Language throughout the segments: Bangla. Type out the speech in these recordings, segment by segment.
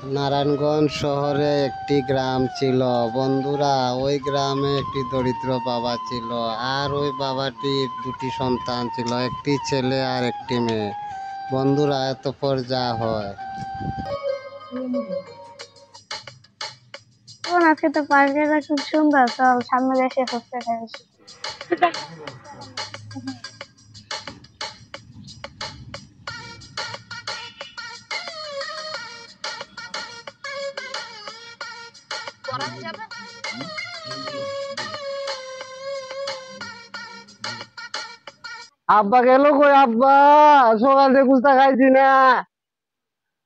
নারায়ণগঞ্জ শহরে একটি গ্রাম ছিল বন্ধুরা। ওই গ্রামে একটি দরিদ্র বাবা ছিল, আর ওই বাবাটির দুটি সন্তান ছিল, একটি ছেলে আর একটি মেয়ে। বন্ধুরা, এতপর যা হয়। আজকে তো পার্কটা খুব সুন্দর, চল সামনে এসে ফুচকা খাই। আব্বা গেল কই? আব্বা সকাল থেকে কুস্তা খাইছি না।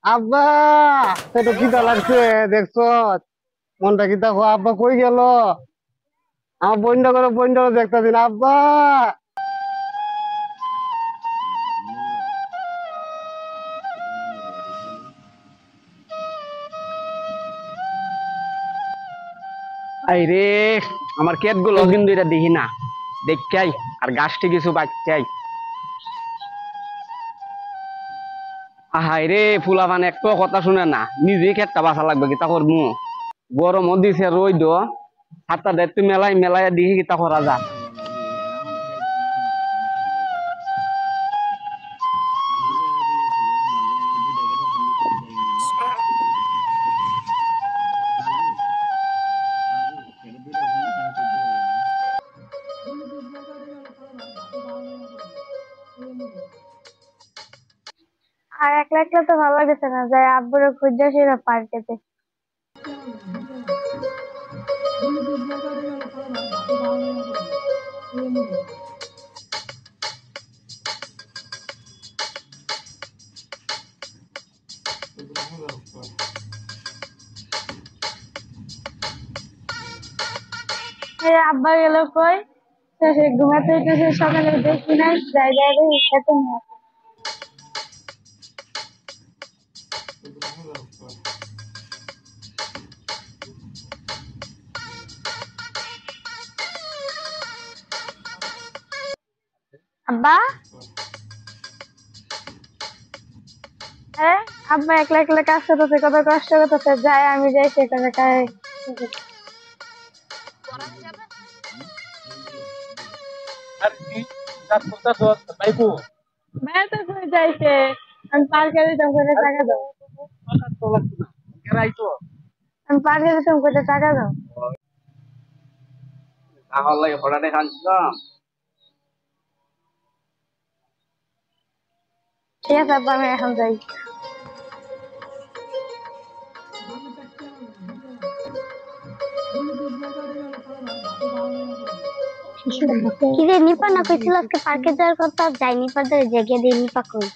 আব্বা পেটে খিদা লাগছে, দেখছো? মনটা খিদা খো। আব্বা কই গেল? আমার বইনটা দেখতেছি না। আব্বা আই রে, আমার ক্ষেত গুলো কিন্তু এটা দেখি না, দেখাই আর গাছটি কিছু বাচ্চাই। আহাই রে, ফুলা মানে একটু কথা শুনে না, নিজেই ক্ষেতটা বাঁচা লাগবে, কিতা করবো? গরম দিছে, রইদ হাতটা দেখতে মেলাই মেলাই দেখি কিতা করা যা। আর একলা একলা তো ভালো লাগছে না, যাই আব্বুরে খুঁজে আসি না পার্কেতে। আব্বা গেল কই? সে ঘুমাতে উঠেছে, সকালে দেখি নাই, জায়গায় খেতে নিয়ে আসে। আব্বা, হ্যাঁ আব্বা একলা একলা কাজ করতেছে, কত কষ্ট করতেছে, যাই আমি যাই সেখানে খাই। ভাইয়া তো কই যাইছে, আমি পার্কে দিতাম কইতে টাকা দাও। আমি পার্কে দিতাম কইতে টাকা দাও। আমার লাগে ফটাতে খাচ্ছিলাম। ঠিক আছে আব্বা, আমি এখন যাই। কিরে নিপা না কইছিল আজকে পার্কে যাওয়ার কথা, যাই নিপা ধরে জেগে দিয়ে নিপা কই?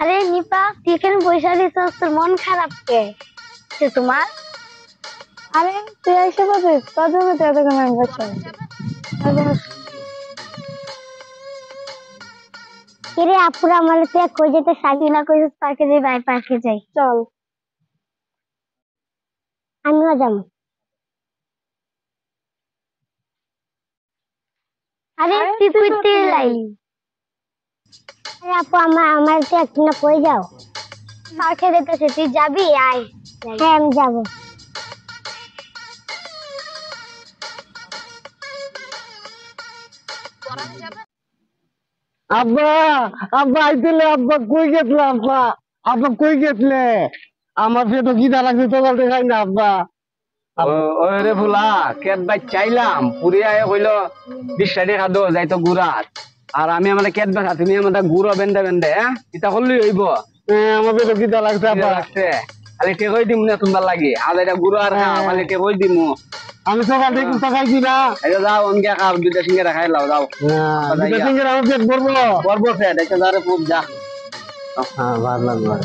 আরে নিপা, তুই এখানে বসে আছিস, তোর মন খারাপ কে? তোমার? আরে তুই এসে বসিস, তোর জন্য তো এতক্ষণ আমি বসে কিরে আপুরা আমার তুই কই যেতে সাকি না কইছিস পার্কে যাই, বাই পার্কে যাই চল। আমিও যাবো। আরে তুই কইতে লাইলি? আরে আপু আমার তো একটু না কই যাও? পার্কে যেতেছে, তুই যাবি? আয়। হ্যাঁ আমি যাবো। আব্বা আব্বা আইছিলে। আব্বা কই গেছিলে? আব্বা আব্বা কই গেছিলে? আমার পেটে খিদা লাগছে, সকাল থেকে খাই না। আব্বা ওই রে ফুলা, ক্ষেত বাই চাইলাম, পুরিয়া কইলো 20 টাকা দো যাইতো গুড়াত, আর আমি আমার ক্ষেত বেচা, তুমি আমার গুড়ো বেন্দে বেন্দে এটা করলি হইব? আমার পেটে খিদা লাগছে। আব্বা লাগছে, খালি টেকই দিম না তোমার লাগে, আর এটা গুড়ো আর খালি টেকই দিমু। আমি সকাল থেকে কুস্তা খাইছি না। এটা যাও অনকে খাও, দুইটা সিঙ্গারা খাই লাও, যাও দুটা সিঙ্গারা আমার পেট ভরবো। বরবো ফেট এটা যারে খুব যা। হ্যাঁ ভালো লাগবে।